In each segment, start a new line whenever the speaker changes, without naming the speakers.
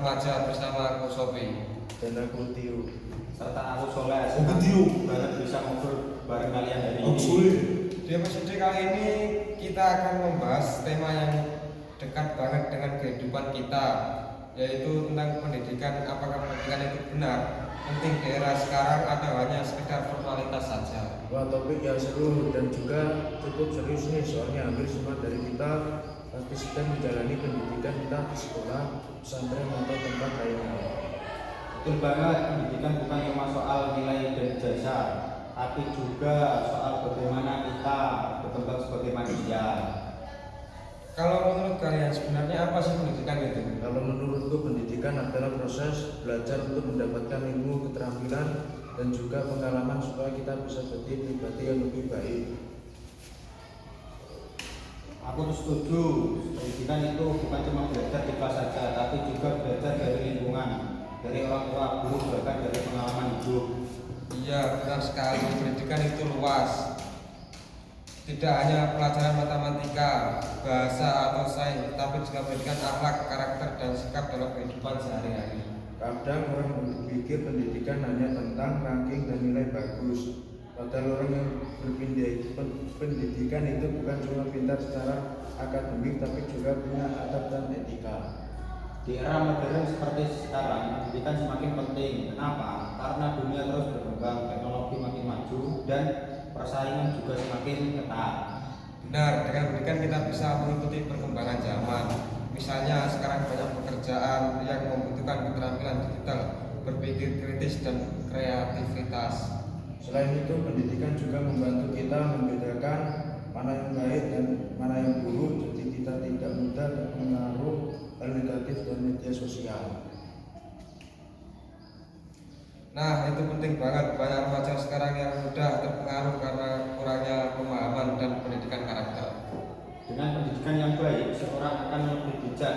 remaja bersama aku Sofi
dan aku Tio,
serta aku Soleh.
aku Tio
Bareng bisa ngobrol bareng kalian hari
aku
ini.
Soleh.
Di episode kali ini kita akan membahas tema yang dekat banget dengan kehidupan kita, yaitu tentang pendidikan. Apakah pendidikan itu benar penting di era sekarang atau hanya sekedar formalitas saja?
Wah, topik yang seru dan juga cukup serius nih, soalnya hampir semua dari kita pasti sedang menjalani pendidikan kita di sekolah, pesantren atau tempat lainnya.
Betul banget, pendidikan bukan cuma soal nilai dan jasa, tapi juga soal bagaimana kita berkembang sebagai manusia.
Kalau menurut kalian sebenarnya apa sih pendidikan itu?
Kalau menurutku, pendidikan adalah proses belajar untuk mendapatkan ilmu, keterampilan, dan juga pengalaman supaya kita bisa jadi pribadi yang lebih baik.
Aku setuju, pendidikan itu bukan cuma belajar di kelas saja, tapi juga belajar dari lingkungan, dari orang tua, guru, bahkan dari pengalaman hidup.
Iya, benar sekali. Pendidikan itu luas. Tidak hanya pelajaran matematika, bahasa atau sains, tapi juga pendidikan akhlak, karakter, dan sikap dalam kehidupan sehari-hari.
Kadang orang berpikir pendidikan hanya tentang ranking dan nilai bagus. Padahal orang yang pendidikan itu bukan cuma pintar secara akademik, tapi juga punya adab dan etika.
Di era modern seperti sekarang, pendidikan semakin penting. Kenapa? Karena dunia terus berkembang, teknologi makin maju, dan persaingan juga semakin ketat.
Benar, dengan pendidikan kita bisa mengikuti perkembangan zaman. Misalnya sekarang banyak pekerjaan yang membutuhkan keterampilan digital, berpikir kritis dan kreativitas.
Selain itu, pendidikan juga membantu kita membedakan mana yang baik dan mana yang buruk, jadi kita tidak mudah terpengaruh hal negatif dan media sosial.
Nah, itu penting banget. Banyak remaja sekarang yang mudah terpengaruh karena kurangnya pemahaman dan pendidikan karakter.
Dengan pendidikan yang baik, seorang akan lebih bijak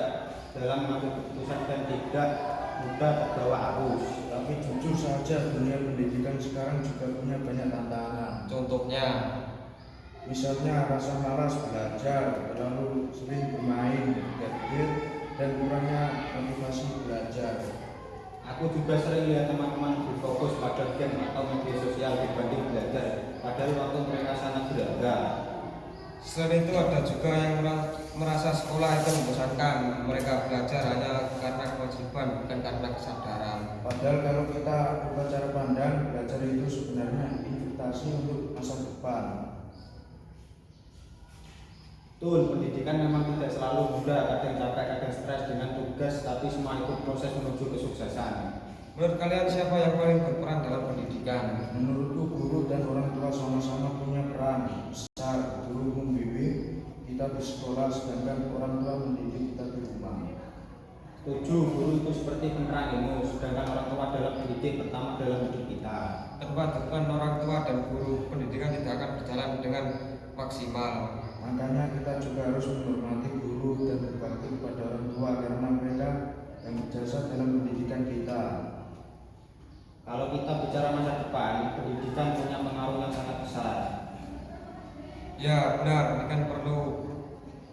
dalam mengambil keputusan dan tidak mudah terbawa arus.
Tapi jujur saja, dunia pendidikan sekarang juga punya banyak tantangan.
Contohnya,
Misalnya rasa malas belajar, terlalu sering bermain, gadget, dan kurangnya motivasi belajar.
Aku juga sering lihat teman-teman berfokus pada game atau media sosial dibanding belajar, padahal waktu mereka sangat berharga.
selain itu ada juga yang merasa sekolah itu membosankan. Mereka belajar hanya karena kewajiban, bukan karena kesadaran.
Padahal kalau kita ubah cara pandang, belajar itu sebenarnya investasi untuk masa depan.
Betul, pendidikan memang tidak selalu mudah, kadang capek, kadang stres dengan tugas, tapi semua itu proses menuju kesuksesan.
Menurut kalian siapa yang paling berperan dalam pendidikan?
Menurutku, guru dan orang tua sama-sama punya peran besar. Guru membimbing kita di sekolah, sedangkan orang tua mendidik kita di rumah.
Setuju, guru itu seperti penerang ilmu, sedangkan orang tua adalah pendidik pertama dalam hidup kita.
Tanpa dukungan orang tua dan guru, pendidikan tidak akan berjalan dengan maksimal.
Makanya kita juga harus menghormati guru dan berbakti kepada orang tua, karena mereka yang berjasa dalam pendidikan kita.
Kalau kita bicara masa depan, pendidikan punya pengaruh yang sangat besar.
Ya benar, pendidikan perlu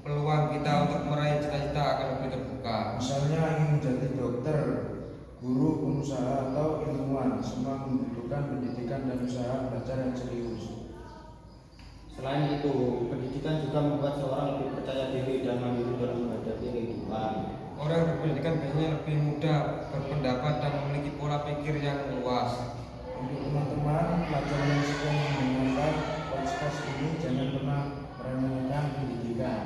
peluang kita untuk meraih cita-cita akan lebih terbuka.
Misalnya ingin menjadi dokter, guru, pengusaha, atau ilmuwan, semua membutuhkan pendidikan dan usaha belajar yang serius.
Selain itu, pendidikan juga membuat seorang lebih percaya diri dan mandiri dalam menghadapi kehidupan.
Orang berpendidikan biasanya lebih mudah berpendapat dan memiliki pola pikir yang luas.
Untuk teman-teman pelajar yang sedang mendengarkan podcast ini, jangan pernah meremehkan pendidikan.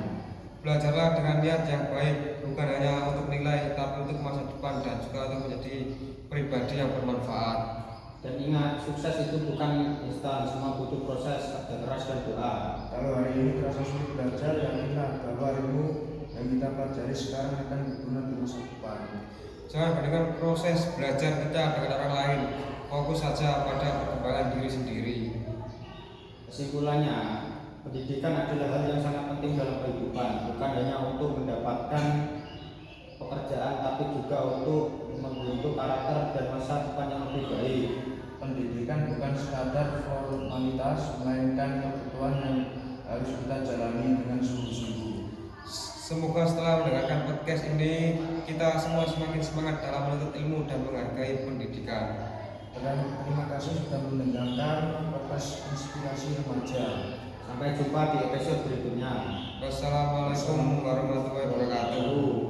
Belajarlah dengan niat yang baik, bukan hanya untuk nilai, tapi untuk masa depan dan juga untuk menjadi pribadi yang bermanfaat.
Dan ingat, sukses itu bukan instan, semua butuh proses, kerja keras dan doa.
Kalau hari ini terasa sulit belajar, yakinlah bahwa ilmu yang kita pelajari sekarang akan berguna di masa depan.
Jangan bandingkan proses belajar kita dengan orang lain. Fokus saja pada perkembangan diri sendiri.
Kesimpulannya, pendidikan adalah hal yang sangat penting dalam kehidupan, bukan hanya untuk mendapatkan pekerjaan, tapi juga untuk membentuk karakter dan masa depan yang lebih baik.
Pendidikan bukan sekadar formalitas, melainkan kebutuhan yang harus kita jalani dengan sungguh-sungguh.
Semoga setelah mendengarkan podcast ini kita semua semakin semangat dalam menuntut ilmu dan menghargai pendidikan.
Dan terima kasih sudah mendengarkan podcast inspirasi remaja.
Sampai jumpa di episode berikutnya.
Wassalamualaikum warahmatullahi wabarakatuh.